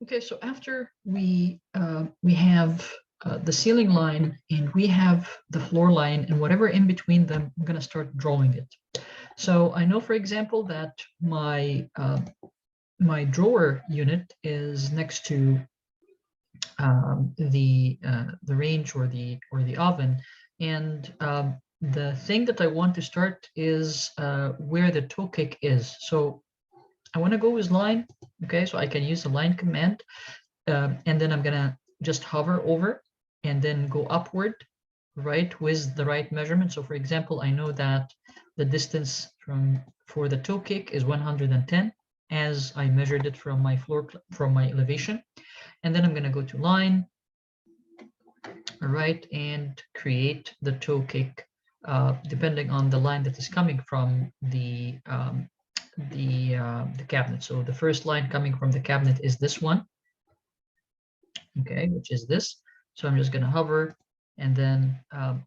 Okay, so after we have the ceiling line and we have the floor line and whatever in between them, I'm going to start drawing it. So I know, for example, that my drawer unit is next to the range or the oven, and the thing that I want to start is where the toe kick is. So I want to go with line. Okay, so I can use the line command, and then I'm gonna just hover over and then go upward, right, with the right measurement. So for example, I know that the distance for the toe kick is 110 as I measured it from my from my elevation. And then I'm going to go to line, all right, and create the toe kick depending on the line that is coming from the cabinet. So the first line coming from the cabinet is this one, okay, which is this. So I'm just going to hover, and then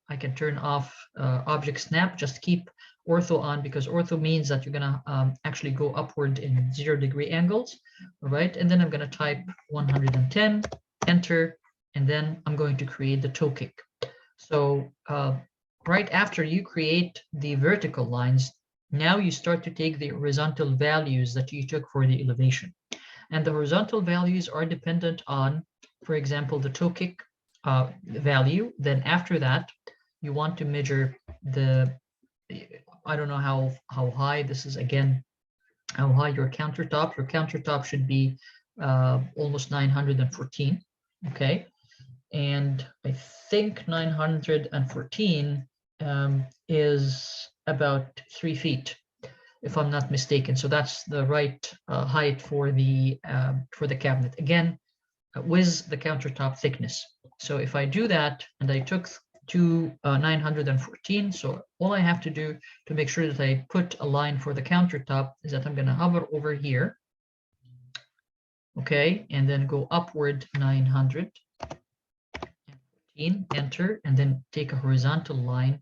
I can turn off object snap. Just keep ortho on, because ortho means that you're going to actually go upward in 0-degree angles. All right, and then I'm going to type 110, enter, and then I'm going to create the toe kick. So right after you create the vertical lines, now you start to take the horizontal values that you took for the elevation. And the horizontal values are dependent on, for example, the toe kick value. Then after that, you want to measure the, I don't know how high this is, again, how high your countertop. Your countertop should be almost 914, okay? And I think 914 is about 3 feet, if I'm not mistaken. So that's the right height for the cabinet, again, with the countertop thickness. So if I do that and I took to 914, so all I have to do to make sure that I put a line for the countertop is that I'm going to hover over here, okay, and then go upward 900. Enter, and then take a horizontal line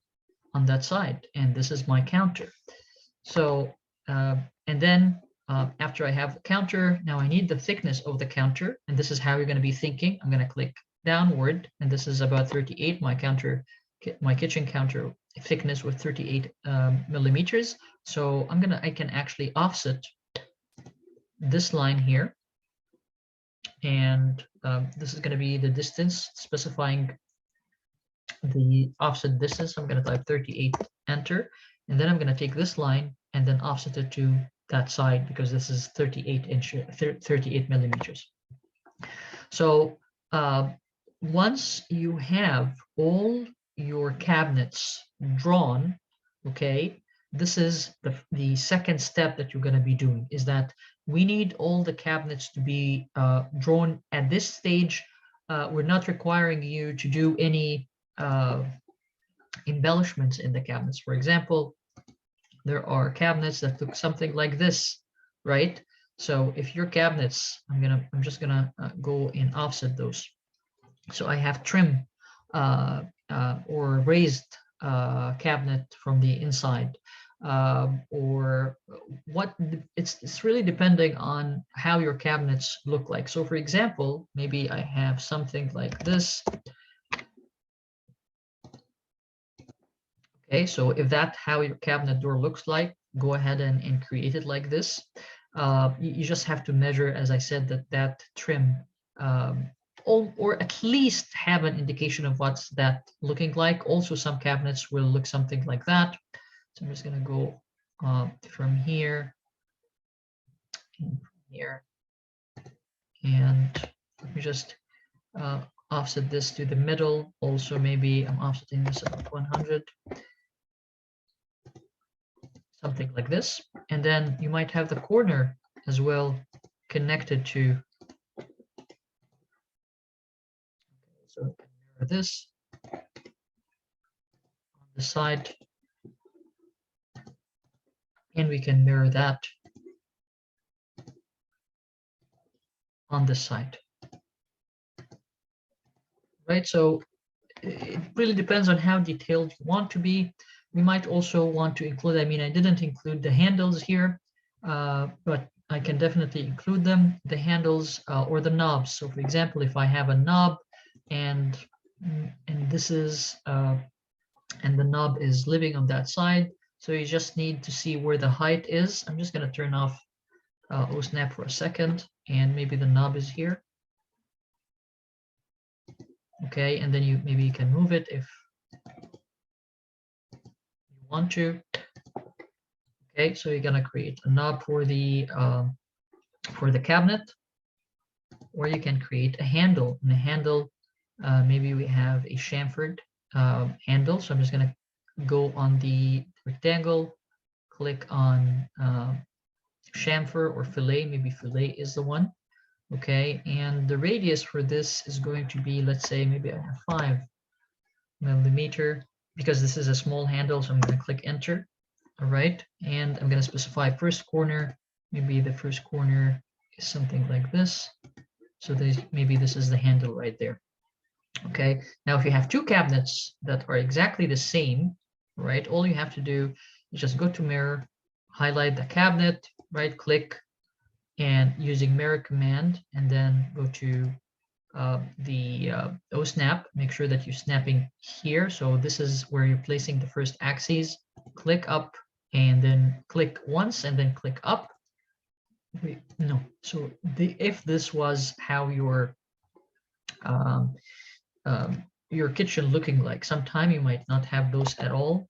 on that side, and this is my counter. So and then after I have the counter, now I need the thickness of the counter, and this is how you're going to be thinking. I'm going to click downward, and this is about 38. My kitchen counter thickness with 38 millimeters. So I can actually offset this line here, and this is going to be the distance specifying the offset distance. I'm going to type 38, enter, and then I'm going to take this line and then offset it to that side, because this is 38 millimeters. So once you have all your cabinets drawn, okay, this is the second step that you're going to be doing, is that we need all the cabinets to be drawn at this stage. We're not requiring you to do any embellishments in the cabinets. For example, there are cabinets that look something like this, right? So if your cabinets, I'm just gonna go and offset those. So I have trim or raised cabinet from the inside, or what, it's really depending on how your cabinets look like. So for example, maybe I have something like this. Okay, so if that's how your cabinet door looks like, go ahead and create it like this. You just have to measure, as I said, that trim, or at least have an indication of what's that looking like. Also, some cabinets will look something like that. So I'm just going to go from here and here, and let me just offset this to the middle. Also, maybe I'm offsetting this about 100. Something like this, and then you might have the corner as well connected to. So we can mirror this on the side, and we can mirror that on this side. Right, so it really depends on how detailed you want to be. We might also want to include, I mean, I didn't include the handles here, but I can definitely include them, the handles or the knobs. So for example, if I have a knob and this is and the knob is living on that side, so you just need to see where the height is. I'm just going to turn off OSNAP for a second, and maybe the knob is here. Okay, and then maybe you can move it if you want to. Okay, so you're gonna create a knob for the cabinet, or you can create a handle. And the handle, maybe we have a chamfered handle. So I'm just gonna go on the rectangle, click on chamfer or fillet. Maybe fillet is the one. Okay, and the radius for this is going to be, let's say, maybe I have 5 millimeter, because this is a small handle. So I'm going to click enter. All right, and I'm going to specify first corner. Maybe the first corner is something like this. So maybe this is the handle right there. Okay, now if you have 2 cabinets that are exactly the same, right, all you have to do is just go to mirror, highlight the cabinet, right click, and using mirror command, and then go to the OSNAP, make sure that you're snapping here. So this is where you're placing the first axes. Click up and then click once and then click up. Wait, no. So if this was how your kitchen looking like, sometime you might not have those at all.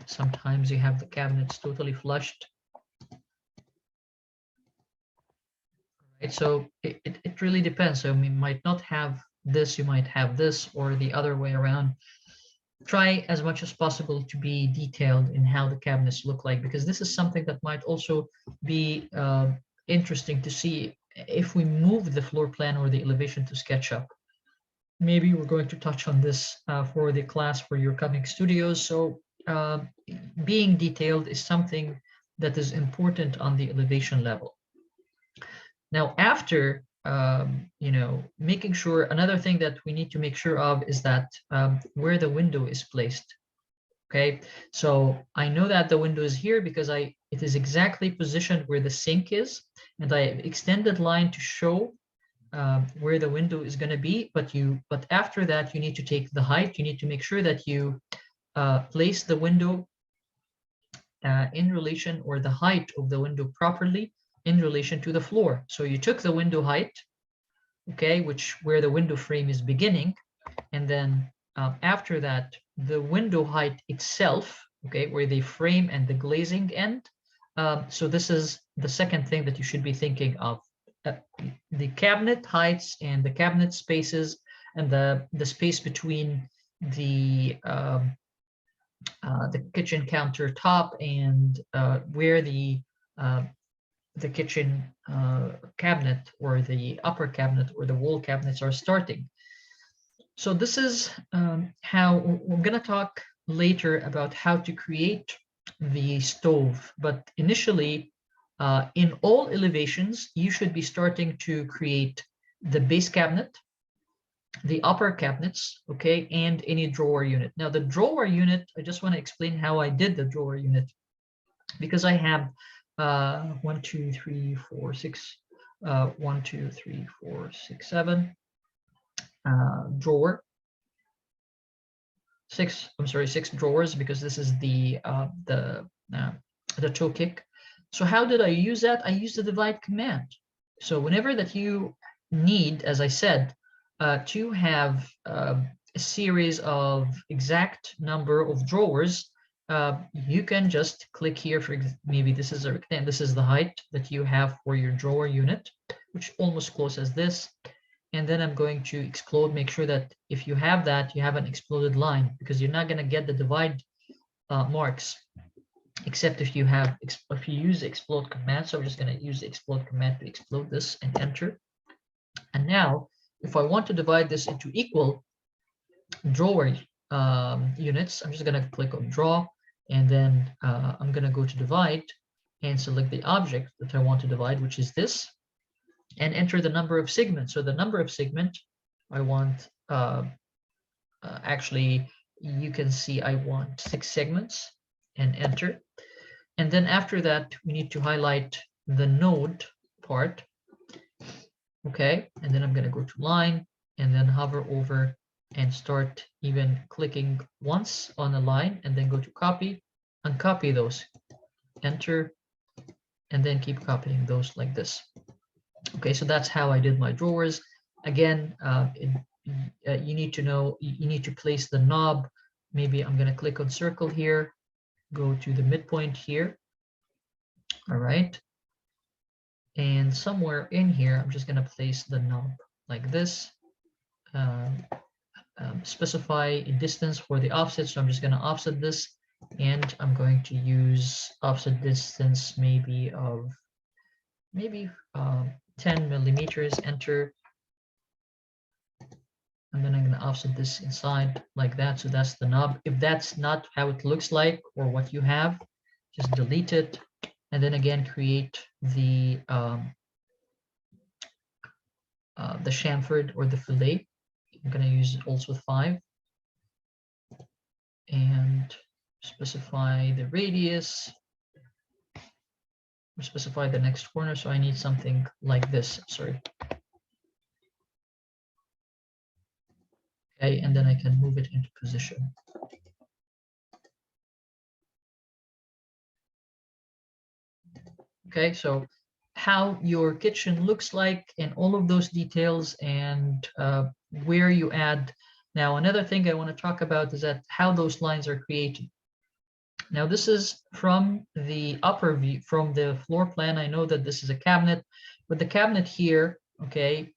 Sometimes you have the cabinets totally flushed. Right? So it really depends. So you might not have this, you might have this, or the other way around. Try as much as possible to be detailed in how the cabinets look like, because this is something that might also be interesting to see if we move the floor plan or the elevation to SketchUp. Maybe we're going to touch on this for the class for your coming studios. So being detailed is something that is important on the elevation level. Now, after making sure, another thing that we need to make sure of is that where the window is placed. Okay, so I know that the window is here because it is exactly positioned where the sink is, and I have extended line to show where the window is going to be. But after that, you need to take the height. You need to make sure that you place the window in relation, or the height of the window properly in relation to the floor. So you took the window height, okay, where the window frame is beginning, and then after that, the window height itself, okay, where the frame and the glazing end. So this is the second thing that you should be thinking of. The cabinet heights and the cabinet spaces and the space between the kitchen countertop and where the kitchen cabinet or the upper cabinet or the wall cabinets are starting. So this is how we're going to talk later about how to create the stove. But initially, in all elevations, you should be starting to create the base cabinet, the upper cabinets, okay, and any drawer unit. Now, the drawer unit, I just want to explain how I did the drawer unit, because I have 1, 2, 3, 4, 6, 1, 2, 3, 4, 6, 7 drawer. 6 drawers, because this is the toe kick. So how did I use that? I used the divide command. So whenever that you need, as I said, to have a series of exact number of drawers, you can just click here. For maybe this is a rectangle. This is the height that you have for your drawer unit, which almost close as this. And then I'm going to explode, make sure that if you have that, you have an exploded line, because you're not going to get the divide marks, except if you use the explode command. So I'm just going to use the explode command to explode this and enter. And now, if I want to divide this into equal drawer units, I'm just going to click on draw, and then I'm going to go to divide and select the object that I want to divide, which is this, and enter the number of segments. So the number of segment I want, actually, you can see I want 6 segments, and enter. And then after that, we need to highlight the node part. Okay, and then I'm going to go to line and then hover over and start even clicking once on a line and then go to copy, uncopy those, enter, and then keep copying those like this. Okay, so that's how I did my drawers. Again, you need to know, you need to place the knob. Maybe I'm going to click on circle here, go to the midpoint here. All right. And somewhere in here, I'm just going to place the knob like this. Specify a distance for the offset. So I'm just going to offset this, and I'm going to use offset distance maybe of 10 millimeters, enter. And then I'm going to offset this inside like that. So that's the knob. If that's not how it looks like or what you have, just delete it. And then again, create the chamfered or the fillet. I'm going to use also 5. And specify the radius. Or specify the next corner. So I need something like this, sorry. Okay, and then I can move it into position. Okay, so how your kitchen looks like and all of those details, and where you add. Now, another thing I want to talk about is that how those lines are created. Now, this is from the upper view, from the floor plan. I know that this is a cabinet, but the cabinet here, okay,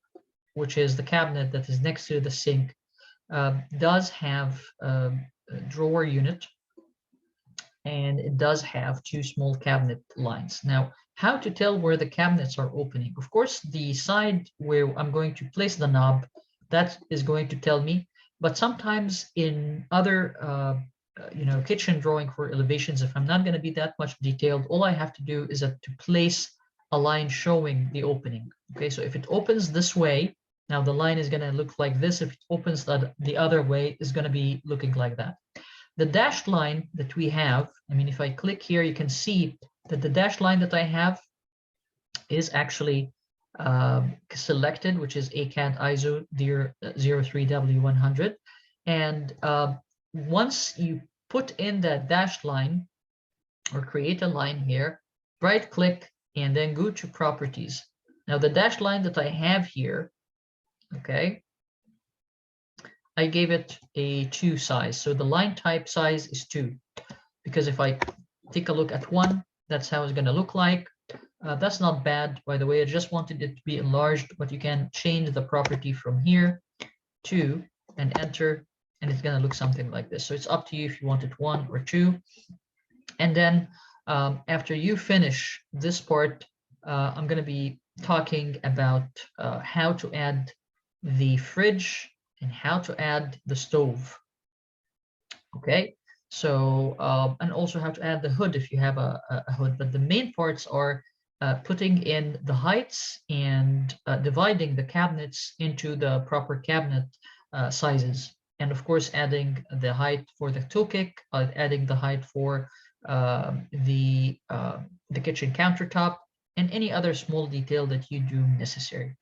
which is the cabinet that is next to the sink, does have a drawer unit, and it does have 2 small cabinet lines. Now, how to tell where the cabinets are opening? Of course, the side where I'm going to place the knob, that is going to tell me. But sometimes in other, kitchen drawing for elevations, if I'm not going to be that much detailed, all I have to do is to place a line showing the opening. Okay, so if it opens this way, now the line is going to look like this. If it opens the other way, is going to be looking like that. The dashed line that we have, I mean, if I click here, you can see that the dashed line that I have is actually selected, which is CAD ISO 03W100. And once you put in that dashed line or create a line here, right click and then go to properties. Now the dashed line that I have here, okay, I gave it a 2 size. So the line type size is 2, because if I take a look at 1, that's how it's going to look like. That's not bad, by the way. I just wanted it to be enlarged, but you can change the property from here to and enter, and it's going to look something like this. So it's up to you if you want it 1 or 2. And then after you finish this part, I'm going to be talking about how to add the fridge and how to add the stove. Okay, so and also how to add the hood if you have a hood. But the main parts are putting in the heights and dividing the cabinets into the proper cabinet sizes, and of course adding the height for the toe kick, adding the height for the kitchen countertop, and any other small detail that you do necessary.